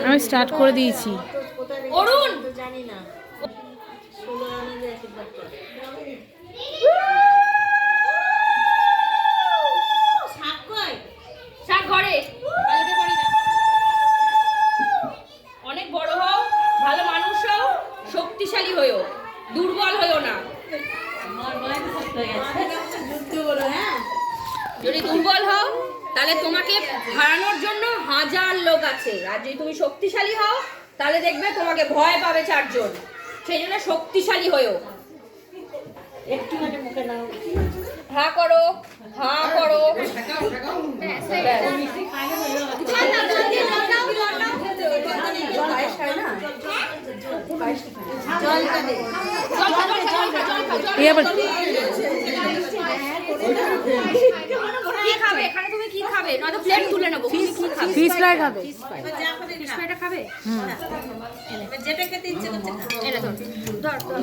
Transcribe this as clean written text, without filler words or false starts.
আমি স্টার্ট করে দিয়েছি। অরুণ জানি না শাক ঘরে অনেক বড় হও, ভালো মানুষ হও, শক্তিশালী হও, দুর্বল হও না। যদি দুর্বল হও তাহলে তোমাকে হারানোর জন্য হাজার লোক আছে, আর যদি তুমি শক্তিশালী হও তাহলে দেখবে তোমাকে ভয় পাবে চারজন। সেই জন্য শক্তিশালী হও। একটু মানে মুখে নাও হা করো, হা করো। এই আবার কি খাবে এখানে? তুমি কি খাবে? নয়তো প্লেট তুলে নেবো। কি খাবে? ফিশ ফ্রাই খাবে। ফিশ ফ্রাইটা খাবে? যেটা খেতে ইচ্ছে করছে এনে ধর ধর ধর।